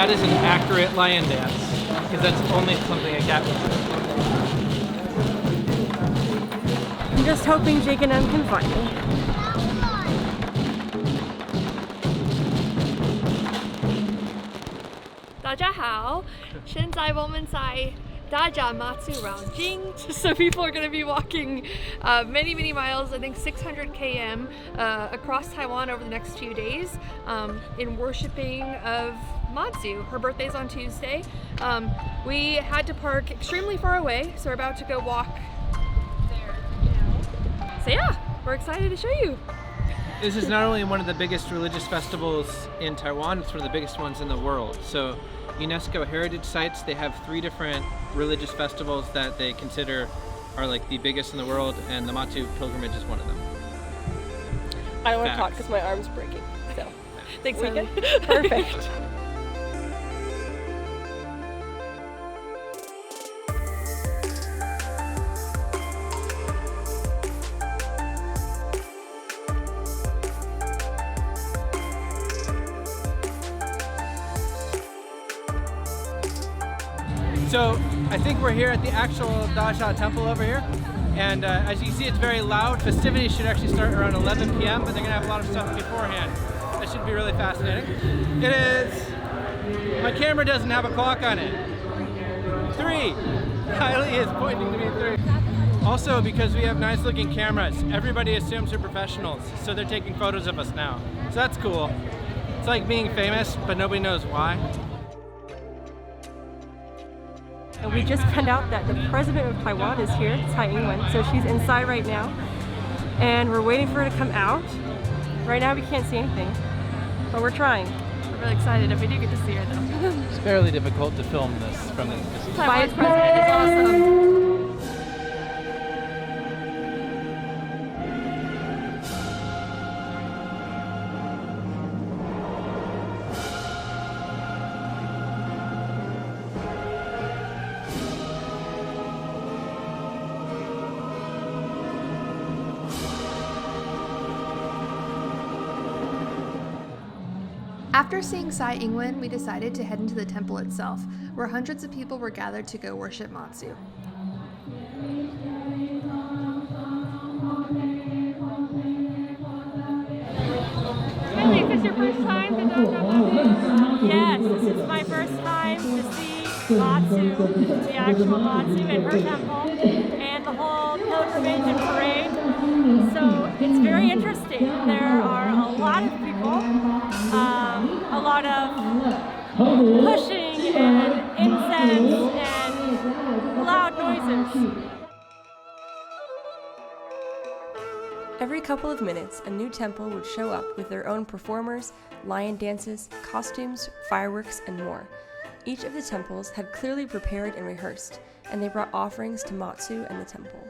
that is an accurate lion dance, because that's only something a cat would do. I'm just hoping Jake and Em can find me. Dajia hao, 现在我们在 Dajia Mazu Pilgrimage. So people are going to be walking many miles, I think 600 km across Taiwan over the next few days in worshiping of Mazu. Her birthday's on Tuesday. We had to park extremely far away, so we're about to go walk there now. So yeah, we're excited to show you. This is not only one of the biggest religious festivals in Taiwan, it's one of the biggest ones in the world. So UNESCO heritage sites, they have 3 different religious festivals that they consider are like the biggest in the world, and the Mazu Pilgrimage is one of them. I don't want to talk because my arm's breaking. So thanks, We can. Perfect. So I think we're here at the actual Dajia Temple over here, and as you can see, it's very loud. Festivities should actually start around 11 p.m., but they're gonna have a lot of stuff beforehand. That should be really fascinating. It is, my camera doesn't have a clock on it. 3. Haili is pointing to me 3. Also, because we have nice looking cameras, everybody assumes we're professionals, so they're taking photos of us now. So that's cool. It's like being famous, but nobody knows why. And we just found out that the President of Taiwan is here, Tsai Ing-wen, so she's inside right now. And we're waiting for her to come out. Right now we can't see anything, but we're trying. We're really excited if we do get to see her though. It's fairly difficult to film this from the distance. Taiwan's president is awesome. After seeing Tsai Ing-wen, we decided to head into the temple itself, where hundreds of people were gathered to go worship Mazu. Haili, is this your first time to Dajia Mazu? Yes, this is my first time to see Mazu, the actual Mazu and her temple, and the whole pilgrimage and parade. So it's very interesting. There are a lot of people, a lot of pushing and incense and loud noises. Every couple of minutes, a new temple would show up with their own performers, lion dances, costumes, fireworks, and more. Each of the temples had clearly prepared and rehearsed, and they brought offerings to Mazu and the temple.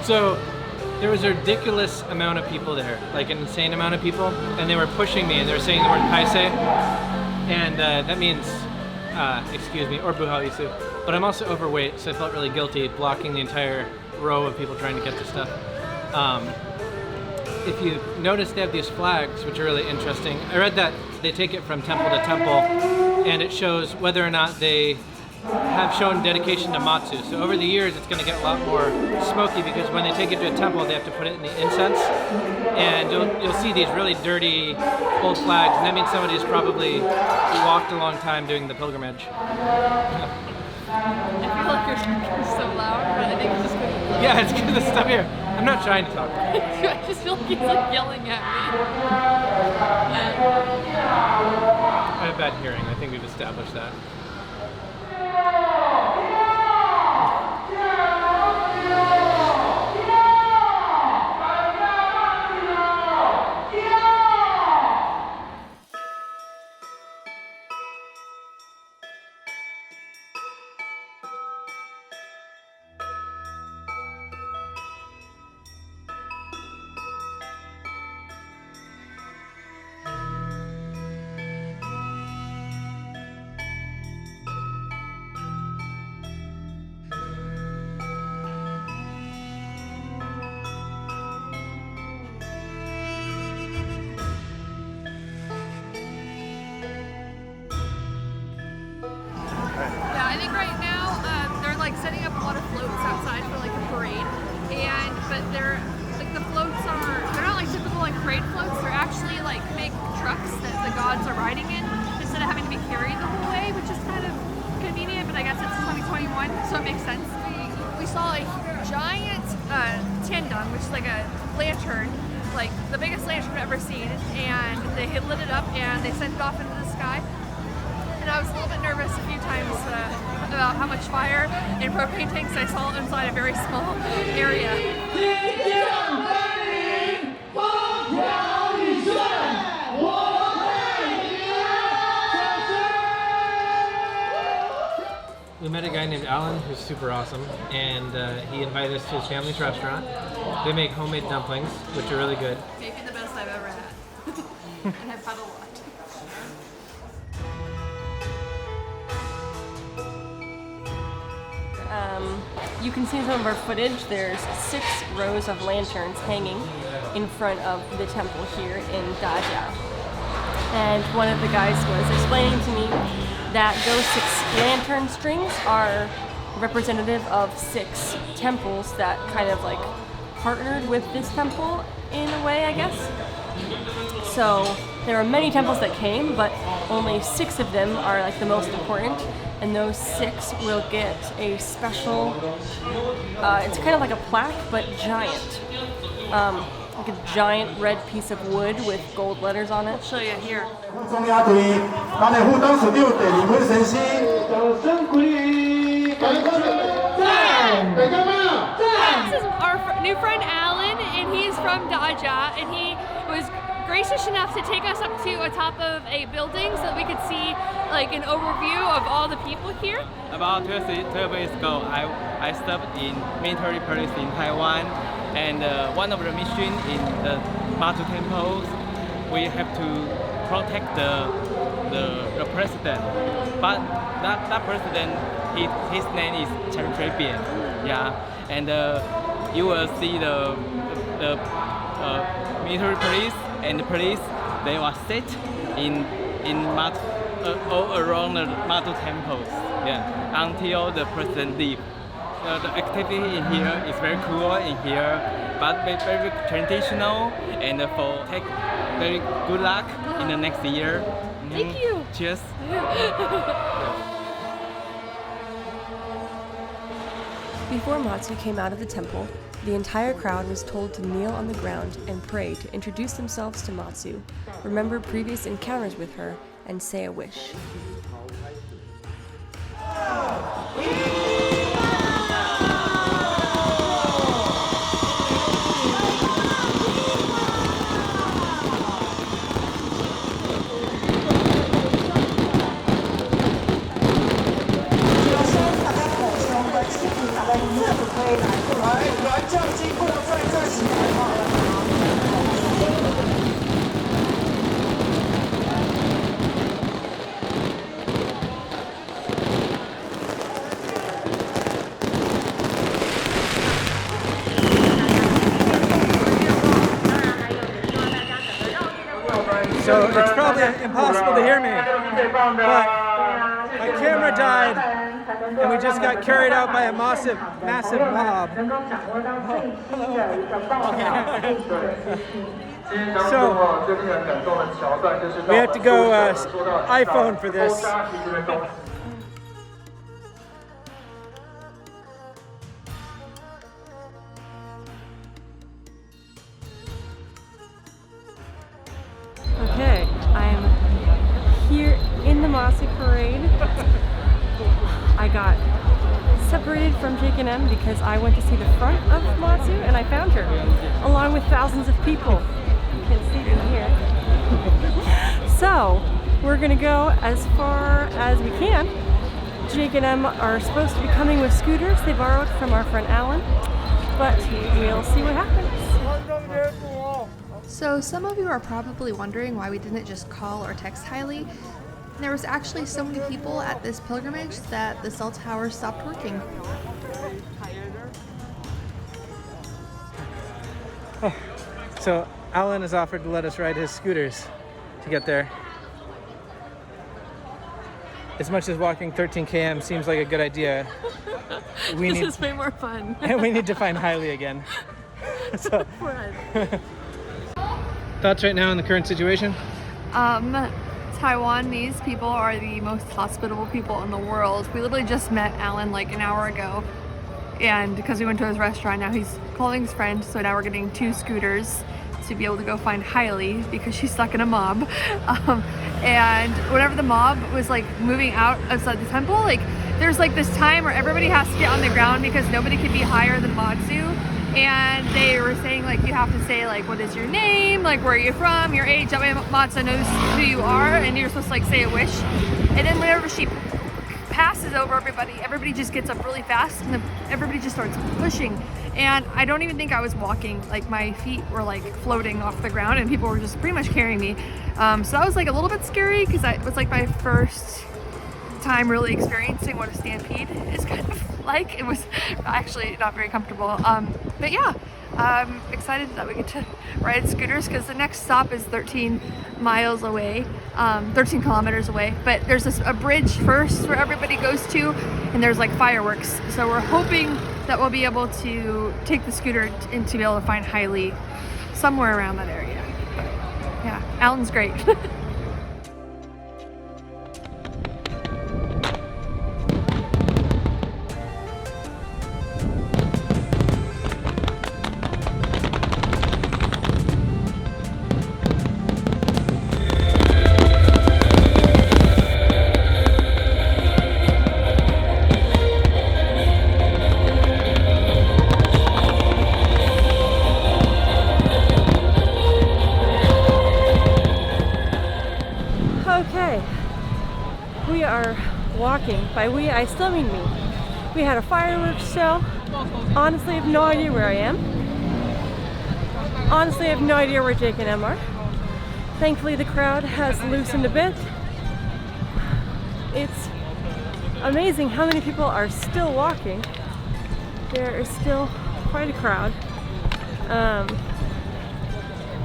So there was a ridiculous amount of people there, like an insane amount of people, and they were pushing me and they were saying the word paise, and that means, excuse me, or buhao isu. But I'm also overweight, so I felt really guilty blocking the entire row of people trying to get to stuff. If you notice, they have these flags, which are really interesting. I read that they take it from temple to temple, and it shows whether or not they have shown dedication to Mazu. So over the years, it's going to get a lot more smoky because when they take it to a temple, they have to put it in the incense, and you'll see these really dirty old flags, and that means somebody's probably walked a long time doing the pilgrimage. I feel like you're speaking so loud, but I think it's just good. Yeah, it's good to stuff here. I'm not trying to talk. I just feel like he's like yelling at me. I have bad hearing. I think we've established that. saw a giant tiandong, which is like a lantern, like the biggest lantern I've ever seen, and they had lit it up and they sent it off into the sky. And I was a little bit nervous a few times about how much fire and propane tanks I saw inside a very small area. We met a guy named Alan who's super awesome, and he invited us to his family's restaurant. They make homemade dumplings, which are really good. Maybe the best I've ever had. And I've had a lot. You can see some of our footage. There's 6 rows of lanterns hanging in front of the temple here in Dajia. And one of the guys was explaining to me that those 6 lantern strings are representative of 6 temples that kind of like partnered with this temple in a way, I guess. So there are many temples that came, but only 6 of them are like the most important. And those 6 will get a special, it's kind of like a plaque, but giant. Like a giant red piece of wood with gold letters on it. I'll show you here. This is our new friend Alan, and he's from Dajia, and he was gracious enough to take us up to the top of a building so that we could see like an overview of all the people here. About 12 years ago, I served in military police in Taiwan, and one of the missions in the Mazu Temple, we have to protect the president. But that president, his name is Chen. Yeah, and you will see the military police and the police, they were set in all around the Mazu temples, yeah, until the president leave. The activity in here is very cool in here, but very traditional, and for take very good luck in the next year. Thank you. Cheers. Before Matsu came out of the temple, the entire crowd was told to kneel on the ground and pray to introduce themselves to Matsu, remember previous encounters with her, and say a wish. So it's probably impossible to hear me, but my camera died and we just got carried out by a massive mob. So we have to go iPhone for this. Okay, I'm here in the Matsu parade. I got separated from Jake and M because I went to see the front of Matsu and I found her, along with thousands of people. You can see them here. So, we're gonna go as far as we can. Jake and M are supposed to be coming with scooters they borrowed from our friend Alan, but we'll see what happens. So some of you are probably wondering why we didn't just call or text Haili. There was actually so many people at this pilgrimage that the cell tower stopped working. Oh, so Alan has offered to let us ride his scooters to get there. As much as walking 13 km seems like a good idea, This is way more fun. And we need to find Haili again. So, thoughts right now on the current situation? Taiwanese people are the most hospitable people in the world. We literally just met Alan like an hour ago, and because we went to his restaurant, now he's calling his friend, so now we're getting 2 scooters to be able to go find Haili because she's stuck in a mob. And whenever the mob was like moving out outside the temple, like there's like this time where everybody has to get on the ground because nobody can be higher than Matsu. And they were saying like you have to say like what is your name, like where are you from, your age, that way Matsu knows who you are, and you're supposed to like say a wish. And then whenever she passes over everybody just gets up really fast, and then everybody just starts pushing. And I don't even think I was walking, like my feet were like floating off the ground and people were just pretty much carrying me. So that was like a little bit scary because it was like my first time really experiencing what a stampede is kind of like. It was actually not very comfortable. But yeah, I'm excited that we get to ride scooters because the next stop is 13 miles away, 13 kilometers away. But there's a bridge first where everybody goes to, and there's like fireworks. So we're hoping that we'll be able to take the scooter and to be able to find Haili somewhere around that area. But yeah, Alan's great. We are walking. By we, I still mean me. We had a fireworks show. Honestly, I have no idea where I am. Honestly, I have no idea where Jake and Em are. Thankfully, the crowd has loosened a bit. It's amazing how many people are still walking. There is still quite a crowd.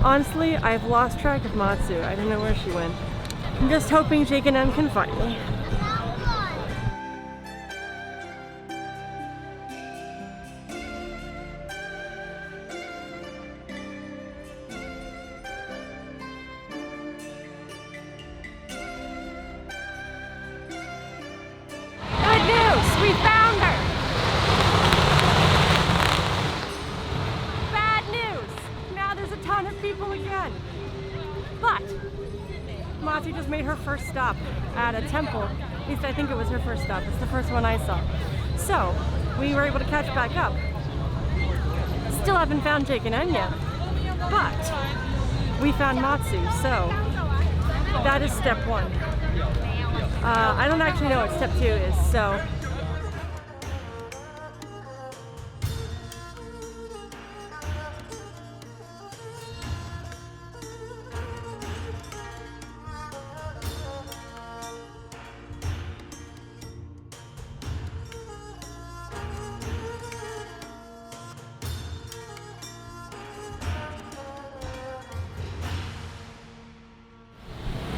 Honestly, I've lost track of Matsu. I don't know where she went. I'm just hoping Jake and Em can find me. Good news! We found her! Bad news! Now there's a ton of people again. But Matsu just made her first stop at a temple. At least I think it was her first stop. It's the first one I saw. So we were able to catch back up. Still haven't found Jake and Em yet, but we found Matsu, so that is step 1. I don't actually know what step 2 is, so.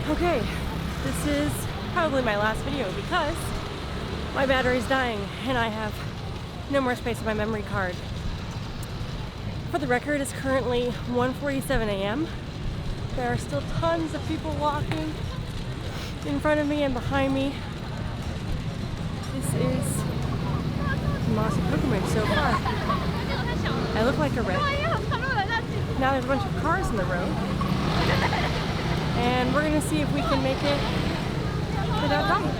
Okay, this is probably my last video because my battery's dying and I have no more space on my memory card. For the record, it's currently 1:47 a.m. There are still tons of people walking in front of me and behind me. This is the Mazu Pilgrimage so far. I look like a wreck. Now there's a bunch of cars in the road. And we're gonna see if we can make it without dying.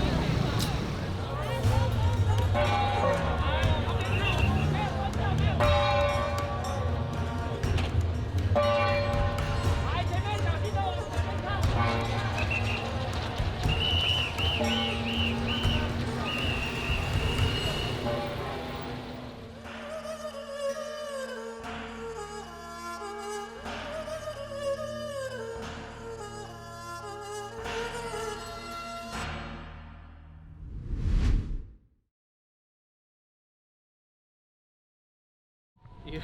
You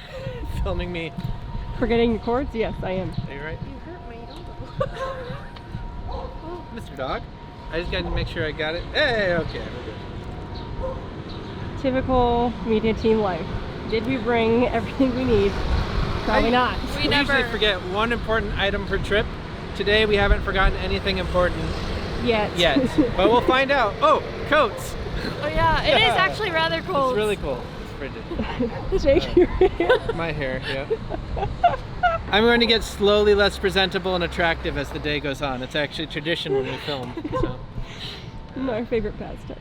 filming me? Forgetting your cords? Yes, I am. Are you right? You hurt my elbow. Mr. Dog? I just got to make sure I got it. Hey, okay, we're good. Typical media team life. Did we bring everything we need? Probably not. We usually forget one important item per trip. Today we haven't forgotten anything important yet. But we'll find out. Oh, coats! Oh yeah, it is actually rather cold. It's really cool. It's braided. Shake your hair. My hair, yeah. I'm going to get slowly less presentable and attractive as the day goes on. It's actually tradition when we film. So. Our favorite pastime.